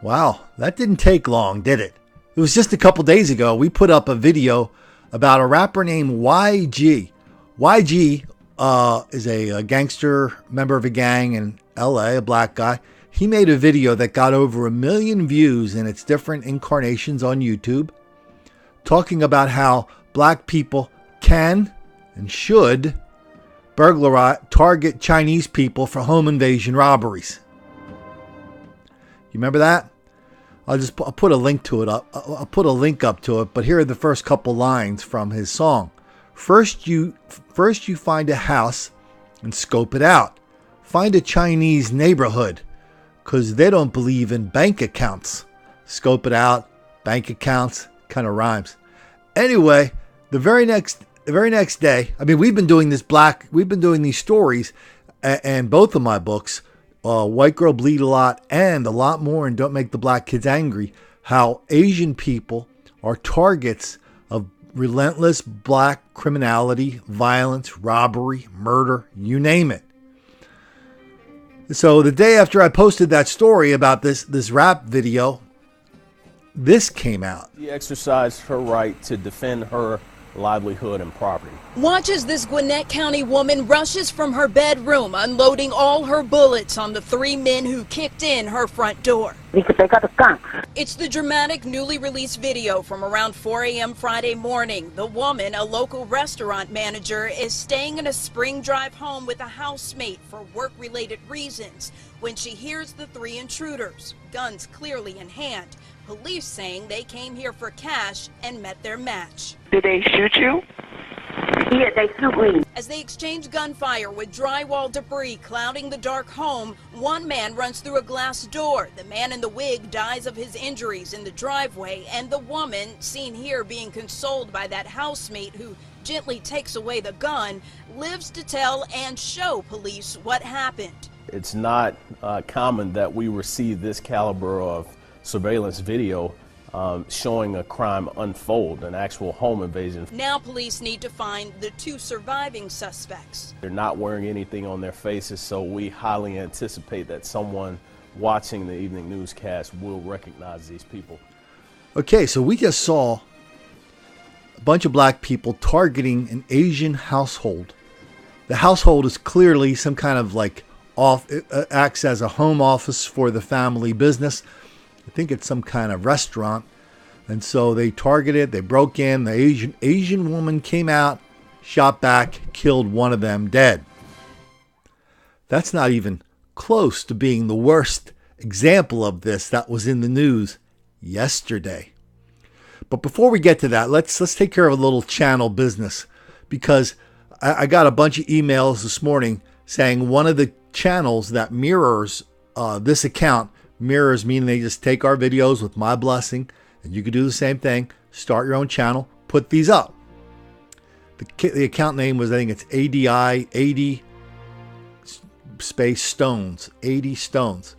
Wow, that didn't take long, did it? It was just a couple days ago we put up a video about a rapper named YG. YG is a gangster, member of a gang in LA, a black guy. He made a video that got over 1 million views in its different incarnations on YouTube, talking about how black people can and should target Chinese people for home invasion robberies. You remember that? I'll put a link to it up. I'll put a link up to it, but here are the first couple lines from his song. First you find a house and scope it out. Find a Chinese neighborhood, 'cause they don't believe in bank accounts. Scope it out, bank accounts, kind of rhymes. Anyway, the very next day, I mean, we've been doing these stories, and both of my books, White Girl Bleed a Lot and a lot more, and Don't Make the Black Kids Angry, how Asian people are targets of relentless black criminality, violence, robbery, murder, you name it. So the day after I posted that story about this rap video, this came out. She exercised her right to defend her livelihood and property. Watch as this Gwinnett County woman rushes from her bedroom, unloading all her bullets on the 3 men who kicked in her front door. Because they got a gun. It's the dramatic newly released video from around 4 a.m. Friday morning. The woman, a local restaurant manager, is staying in a spring drive home with a housemate for work-related reasons when she hears the 3 intruders, guns clearly in hand. Police saying they came here for cash and met their match. Did they shoot you? Yeah, they shoot me. As they exchange gunfire with drywall debris clouding the dark home, one man runs through a glass door. The man in the wig dies of his injuries in the driveway, and the woman, seen here being consoled by that housemate who gently takes away the gun, lives to tell and show police what happened. It's not common that we receive this caliber of surveillance video showing a crime unfold, an actual home invasion. Now police need to find the 2 surviving suspects. They're not wearing anything on their faces, so we highly anticipate that someone watching the evening newscast will recognize these people. Okay, so we just saw a bunch of black people targeting an Asian household. The household is clearly some kind of it acts as a home office for the family business. I think it's some kind of restaurant. And so they targeted, they broke in, the Asian woman came out, shot back, killed one of them dead. That's not even close to being the worst example of this that was in the news yesterday. But before we get to that, let's take care of a little channel business, because I got a bunch of emails this morning saying one of the channels that mirrors this account, mirrors meaning they just take our videos with my blessing, and you could do the same thing, start your own channel, put these up. The account name was, I think it's ADI 80 space stones, 80 stones.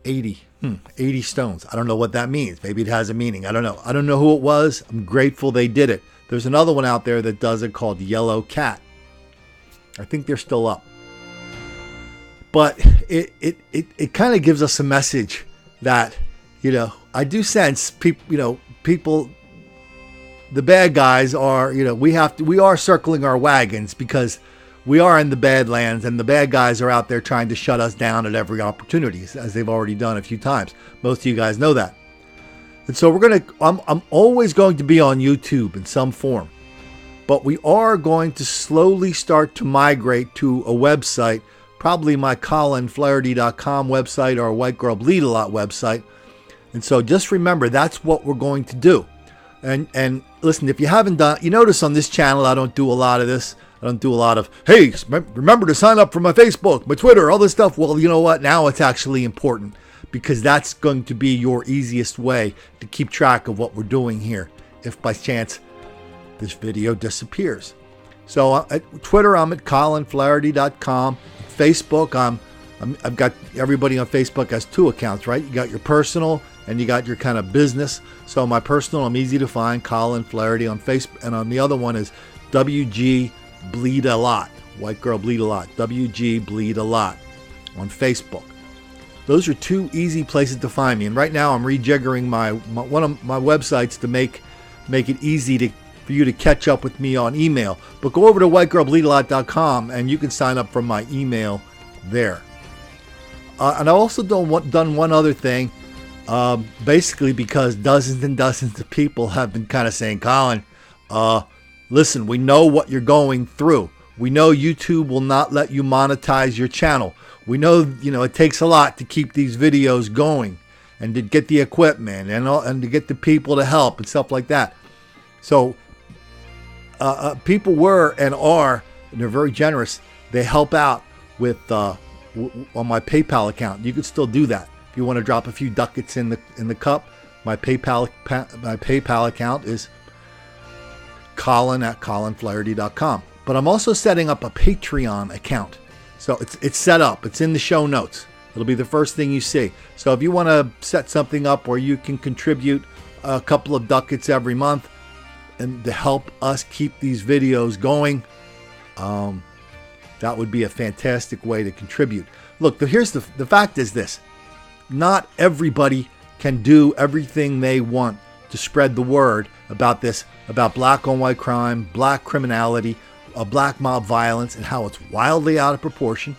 80 stones. I don't know what that means. Maybe it has a meaning. I don't know. I don't know who it was. I'm grateful they did it. There's another one out there that does it called Yellow Cat. I think they're still up. But it kind of gives us a message that, I do sense people, the bad guys are, we are circling our wagons because we are in the Badlands, and the bad guys are out there trying to shut us down at every opportunity, as they've already done a few times. Most of you guys know that. And so I'm always going to be on YouTube in some form, but we are going to slowly start to migrate to a website, probably my ColinFlaherty.com website or White Girl Bleed a Lot website. And so just remember, that's what we're going to do. And listen, if you haven't done, you notice on this channel, I don't do a lot of this. I don't do a lot of, hey, remember to sign up for my Facebook, my Twitter, all this stuff. Well, you know what? Now it's actually important, because that's going to be your easiest way to keep track of what we're doing here if by chance this video disappears. So at Twitter, I'm at ColinFlaherty.com. Facebook, I've got everybody on Facebook has 2 accounts, right? You got your personal and you got your kind of business. So my personal, I'm easy to find, Colin Flaherty on Facebook, and on the other one is WG Bleed a Lot, White Girl Bleed a Lot, WG Bleed a Lot on Facebook. Those are two easy places to find me. And right now I'm rejiggering one of my websites to make it easy for you to catch up with me on email. But go over to whitegirlbleedalot.com and you can sign up for my email there. And I also done one other thing, basically because dozens and dozens of people have been kind of saying, Colin, listen, we know what you're going through. We know YouTube will not let you monetize your channel. We know, it takes a lot to keep these videos going and to get the equipment and to get the people to help and stuff like that. So people were and are, and they're very generous. They help out with on my PayPal account. You can still do that. If you want to drop a few ducats in the cup, my PayPal account is Colin@ColinFlaherty.com. But I'm also setting up a Patreon account. So it's set up. It's in the show notes. It'll be the first thing you see. So if you want to set something up where you can contribute a couple of ducats every month and to help us keep these videos going, that would be a fantastic way to contribute. Look, here's the fact is this. Not everybody can do everything they want to spread the word about this, about black on white crime, black criminality, black mob violence, and how it's wildly out of proportion,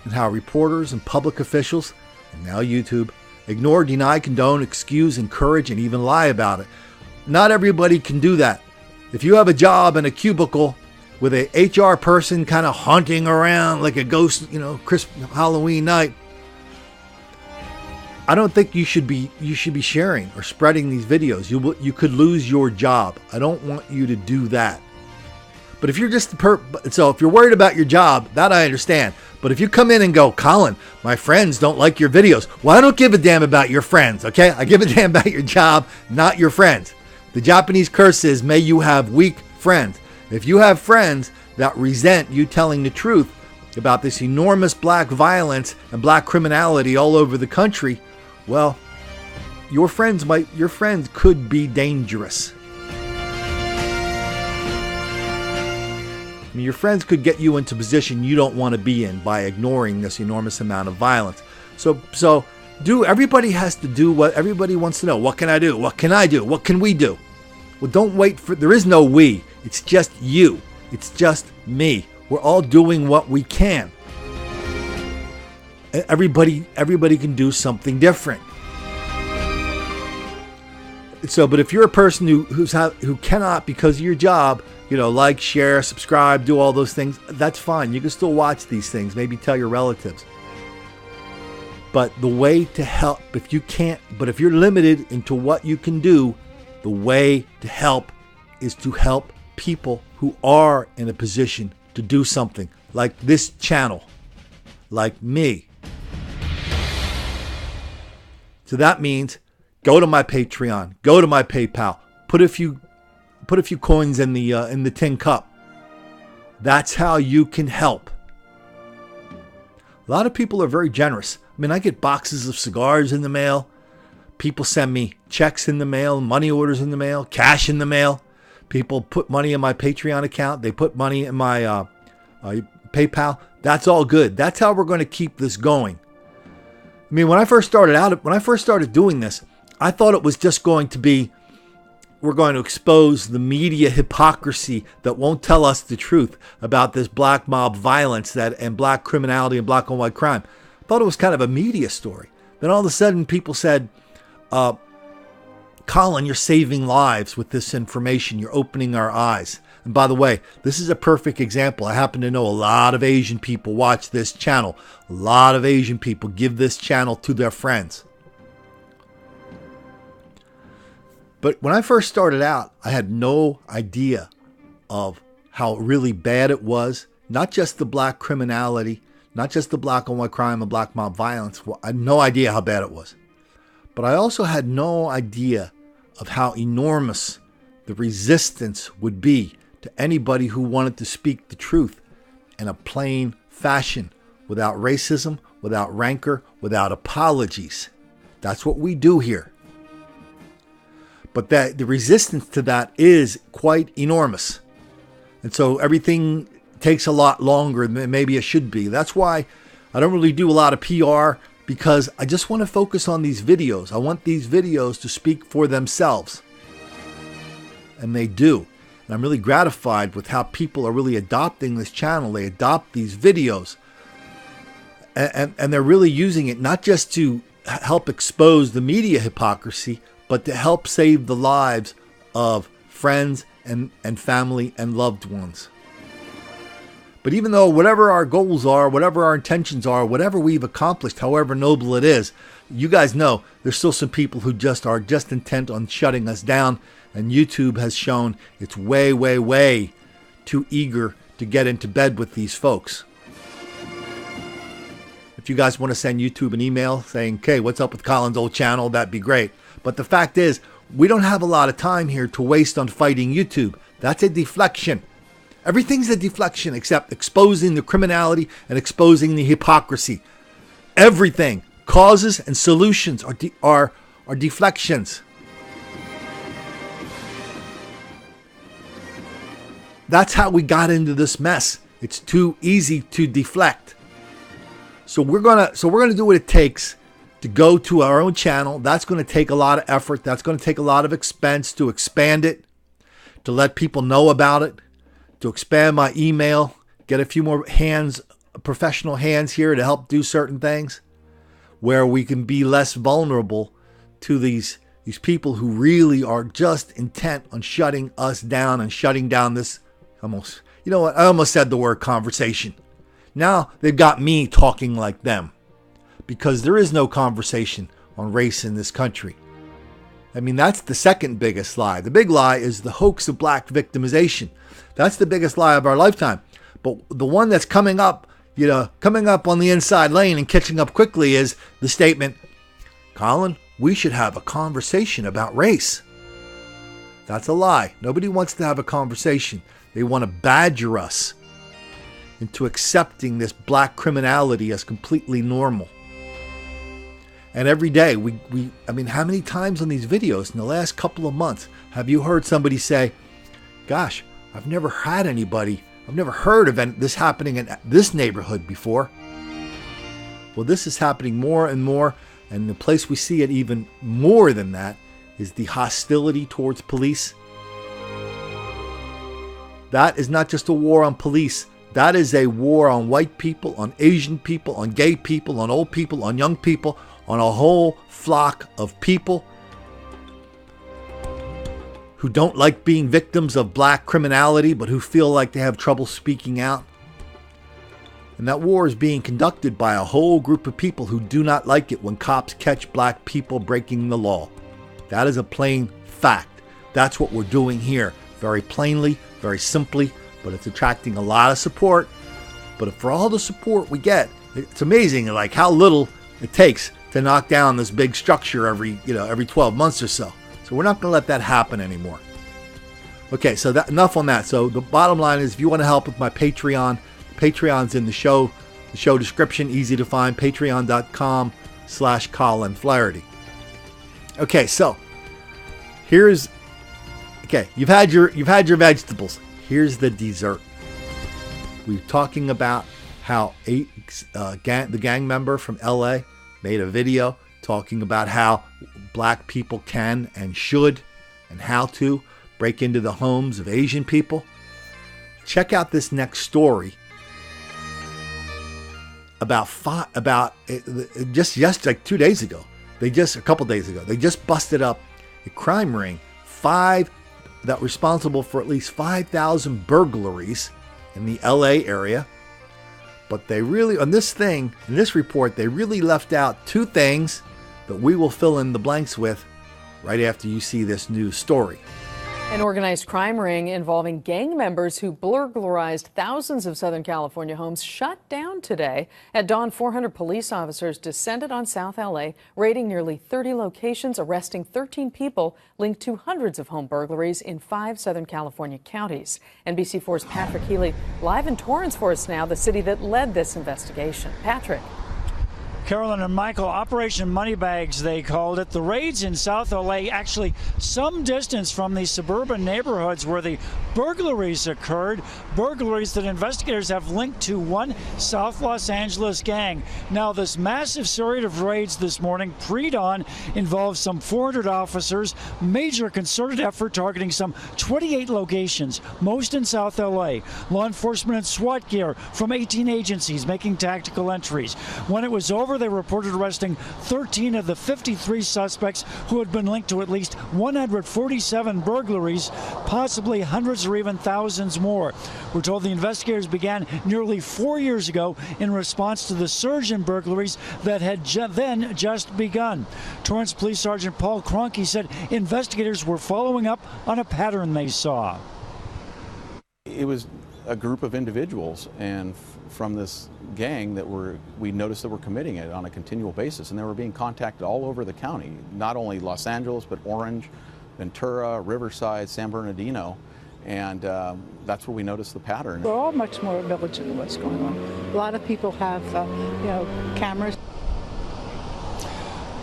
and how reporters and public officials, and now YouTube, ignore, deny, condone, excuse, encourage, and even lie about it. Not everybody can do that. If you have a job in a cubicle with a HR person kind of haunting around like a ghost, Halloween night, I don't think you should be sharing or spreading these videos. You could lose your job. I don't want you to do that. But if you're just so if you're worried about your job, that I understand. But if you come in and go, Colin, my friends don't like your videos. Well, I don't give a damn about your friends, okay? I give a damn about your job, not your friends. The Japanese curse is, may you have weak friends. If you have friends that resent you telling the truth about this enormous black violence and black criminality all over the country, well, your friends could be dangerous. I mean, your friends could get you into a position you don't want to be in by ignoring this enormous amount of violence. So everybody has to do what everybody wants to know. What can I do? What can I do? What can we do? Well, don't wait there is no we. It's just you. It's just me. We're all doing what we can. Everybody can do something different. So, but if you're a person who cannot, because of your job, like, share, subscribe, do all those things, that's fine. You can still watch these things. Maybe tell your relatives. But the way to help, if you're limited into what you can do, the way to help is to help people who are in a position to do something, like this channel, like me. So that means go to my Patreon, go to my PayPal, put a few coins in the tin cup. That's how you can help. A lot of people are very generous. I mean, I get boxes of cigars in the mail. People send me checks in the mail, money orders in the mail, cash in the mail. People put money in my Patreon account. They put money in my PayPal. That's all good. That's how we're going to keep this going. I mean, when I first started doing this, I thought it was just going to be, we're going to expose the media hypocrisy that won't tell us the truth about this black mob violence and black criminality and black on white crime. I thought it was kind of a media story. Then all of a sudden people said, Colin, you're saving lives with this information. You're opening our eyes. And by the way, this is a perfect example. I happen to know a lot of Asian people watch this channel. A lot of Asian people give this channel to their friends. But when I first started out, I had no idea of how really bad it was. Not just the black criminality, not just the black on white crime and black mob violence. I had no idea how bad it was. But I also had no idea of how enormous the resistance would be to anybody who wanted to speak the truth in a plain fashion, without racism, without rancor, without apologies. That's what we do here. But the resistance to that is quite enormous. And so everything takes a lot longer than maybe it should be. That's why I don't really do a lot of PR, because I just want to focus on these videos. I want these videos to speak for themselves. And they do. And I'm really gratified with how people are really adopting this channel. They adopt these videos. And they're really using it not just to help expose the media hypocrisy, but to help save the lives of friends and family and loved ones. But even though whatever our goals are, whatever our intentions are, whatever we've accomplished, however noble it is, you guys know there's still some people who are just intent on shutting us down. And YouTube has shown it's way, way, way too eager to get into bed with these folks. If you guys want to send YouTube an email saying, okay, what's up with Colin's old channel, that'd be great. But the fact is, we don't have a lot of time here to waste on fighting YouTube. That's a deflection. Everything's a deflection except exposing the criminality and exposing the hypocrisy. Everything, causes and solutions are deflections. That's how we got into this mess. It's too easy to deflect. So we're gonna do what it takes to go to our own channel. That's going to take a lot of effort. That's going to take a lot of expense to expand it, to let people know about it, to expand my email, get a few more professional hands here to help do certain things where we can be less vulnerable to these people who really are just intent on shutting us down and shutting down this you know what? I almost said the word conversation. Now they've got me talking like them because there is no conversation on race in this country. I mean, that's the second biggest lie. The big lie is the hoax of black victimization. That's the biggest lie of our lifetime. But the one that's coming up on the inside lane and catching up quickly is the statement, Colin, we should have a conversation about race. That's a lie. Nobody wants to have a conversation. They want to badger us into accepting this black criminality as completely normal. And every day, I mean, how many times on these videos in the last couple of months have you heard somebody say, gosh, I've never heard of this happening in this neighborhood before. Well, this is happening more and more. And the place we see it even more than that is the hostility towards police. That is not just a war on police. That is a war on white people, on Asian people, on gay people, on old people, on young people, on a whole flock of people who don't like being victims of black criminality, but who feel like they have trouble speaking out. And that war is being conducted by a whole group of people who do not like it when cops catch black people breaking the law. That is a plain fact. That's what we're doing here. Very plainly, very simply, but it's attracting a lot of support. But for all the support we get, it's amazing like how little it takes to knock down this big structure every 12 months or so. So we're not going to let that happen anymore. Okay, so enough on that. So the bottom line is, if you want to help with my Patreon, Patreon's in the show description, easy to find, patreon.com/Colin Flaherty. Okay, so you've had your vegetables. Here's the dessert. We're talking about how the gang member from LA made a video talking about how black people can and should and how to break into the homes of Asian people. Check out this next story about just like 2 days ago. A couple days ago, they just busted up a crime ring, that were responsible for at least 5,000 burglaries in the LA area. But they really, in this report, they really left out two things that we will fill in the blanks with right after you see this news story. An organized crime ring involving gang members who burglarized thousands of Southern California homes shut down today. At dawn, 400 police officers descended on South LA, raiding nearly 30 locations, arresting 13 people linked to hundreds of home burglaries in 5 Southern California counties. NBC4's Patrick Healy live in Torrance for us now, the city that led this investigation. Patrick. Carolyn and Michael, Operation Moneybags, they called it. The raids in South LA, actually some distance from the suburban neighborhoods where the burglaries occurred. Burglaries that investigators have linked to one South Los Angeles gang. Now, this massive series of raids this morning, pre-dawn, involves some 400 officers, major concerted effort targeting some 28 locations, most in South LA. Law enforcement and SWAT gear from 18 agencies making tactical entries. When it was over, they reported arresting 13 of the 53 suspects who had been linked to at least 147 burglaries, possibly hundreds or even thousands more. We're told the investigators began nearly 4 years ago in response to the surge in burglaries that had then just begun. Torrance Police Sergeant Paul Cronky said investigators were following up on a pattern they saw. It was a group of individuals and from this gang that we noticed that were committing it on a continual basis, and they were being contacted all over the county, not only Los Angeles, but Orange, Ventura, Riverside, San Bernardino, and that's where we noticed the pattern. We're all much more vigilant of what's going on. A lot of people have, cameras.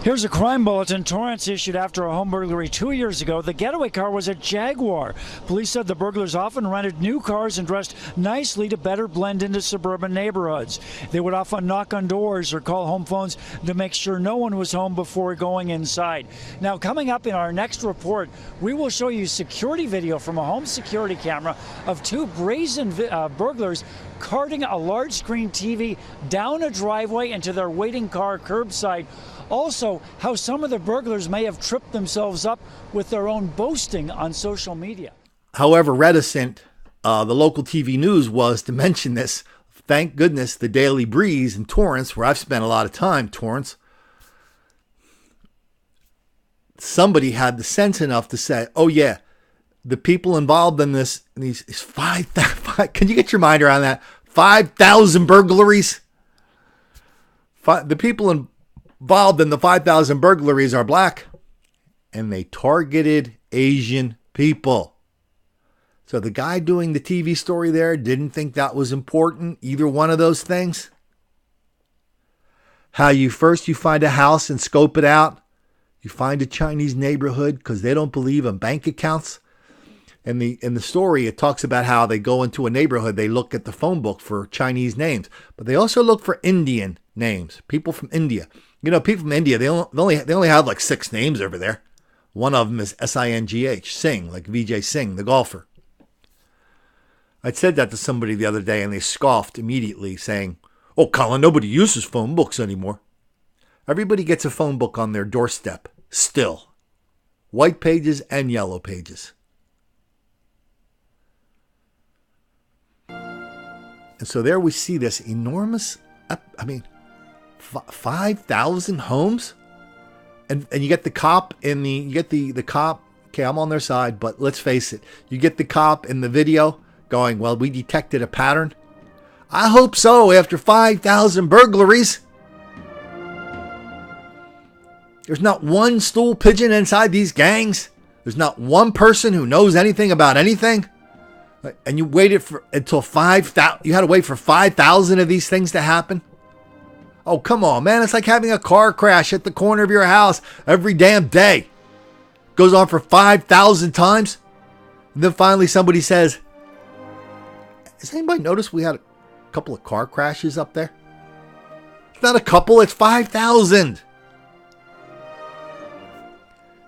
Here's a crime bulletin Torrance issued after a home burglary 2 years ago. The getaway car was a Jaguar. Police said the burglars often rented new cars and dressed nicely to better blend into suburban neighborhoods. They would often knock on doors or call home phones to make sure no one was home before going inside. Now, coming up in our next report, we will show you security video from a home security camera of two brazen burglars carting a large screen TV down a driveway into their waiting car curbside. Also, how some of the burglars may have tripped themselves up with their own boasting on social media. However reticent the local TV news was to mention this. Thank goodness the Daily Breeze in Torrance, where I've spent a lot of time, Torrance, somebody had the sense enough to say, oh yeah, the people involved in these 5,000, can you get your mind around that? 5,000 burglaries? The people involved in the 5,000 burglaries are black, and they targeted Asian people. So the guy doing the TV story there didn't think that was important, either one of those things. How you find a house and scope it out. You find a Chinese neighborhood because they don't believe in bank accounts. In the story, it talks about how they go into a neighborhood, they look at the phone book for Chinese names, but they also look for Indian names, people from India. You know, people from India, they only have like 6 names over there. One of them is Singh, Singh, like Vijay Singh, the golfer. I said that to somebody the other day, and they scoffed immediately, saying, "Oh, Colin, nobody uses phone books anymore." Everybody gets a phone book on their doorstep, still. White pages and yellow pages. And so there we see this enormous, 5,000 homes, and you get the cop the cop. Okay, I'm on their side, but let's face it, you get the cop in the video going, well, we detected a pattern. I hope so. After 5,000 burglaries, there's not one stool pigeon inside these gangs. There's not one person who knows anything about anything. And you waited until 5,000. You had to wait for 5,000 of these things to happen. Oh, come on, man. It's like having a car crash at the corner of your house every damn day. Goes on for 5,000 times. And then finally somebody says, has anybody noticed we had a couple of car crashes up there? It's not a couple, it's 5,000.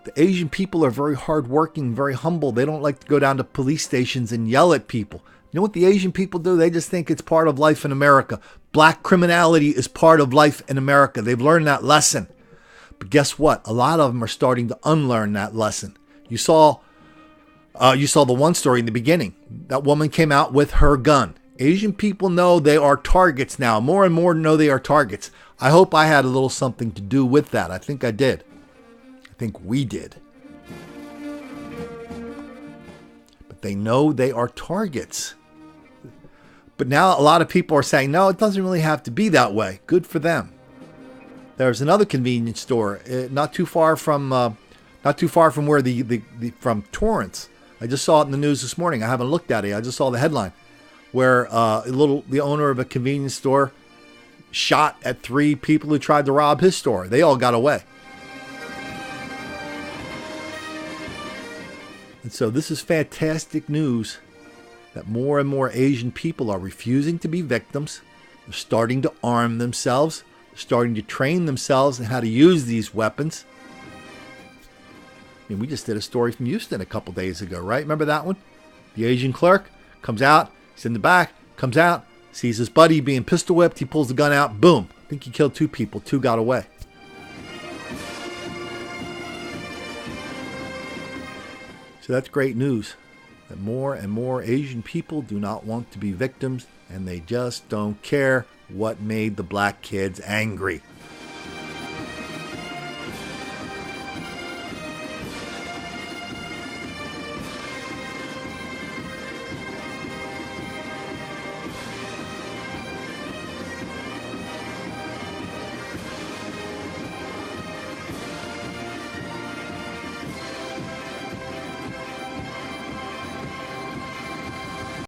The Asian people are very hardworking, very humble. They don't like to go down to police stations and yell at people. You know what the Asian people do? They just think it's part of life in America. Black criminality is part of life in America. They've learned that lesson. But guess what? A lot of them are starting to unlearn that lesson. You saw the one story in the beginning. That woman came out with her gun. Asian people know they are targets now. More and more know they are targets. I hope I had a little something to do with that. I think I did. I think we did. But they know they are targets. But now a lot of people are saying, no, it doesn't really have to be that way. Good for them. There's another convenience store not too far from where from Torrance. I just saw it in the news this morning. I haven't looked at it. I just saw the headline where the owner of a convenience store shot at 3 people who tried to rob his store. They all got away. And so this is fantastic news that more and more Asian people are refusing to be victims. They're starting to arm themselves. They're starting to train themselves in how to use these weapons. I mean, we just did a story from Houston a couple days ago, right? Remember that one? The Asian clerk comes out, he's in the back, comes out, sees his buddy being pistol whipped, he pulls the gun out, boom. I think he killed 2 people, 2 got away. So that's great news, that more and more Asian people do not want to be victims, and they just don't care what made the black kids angry.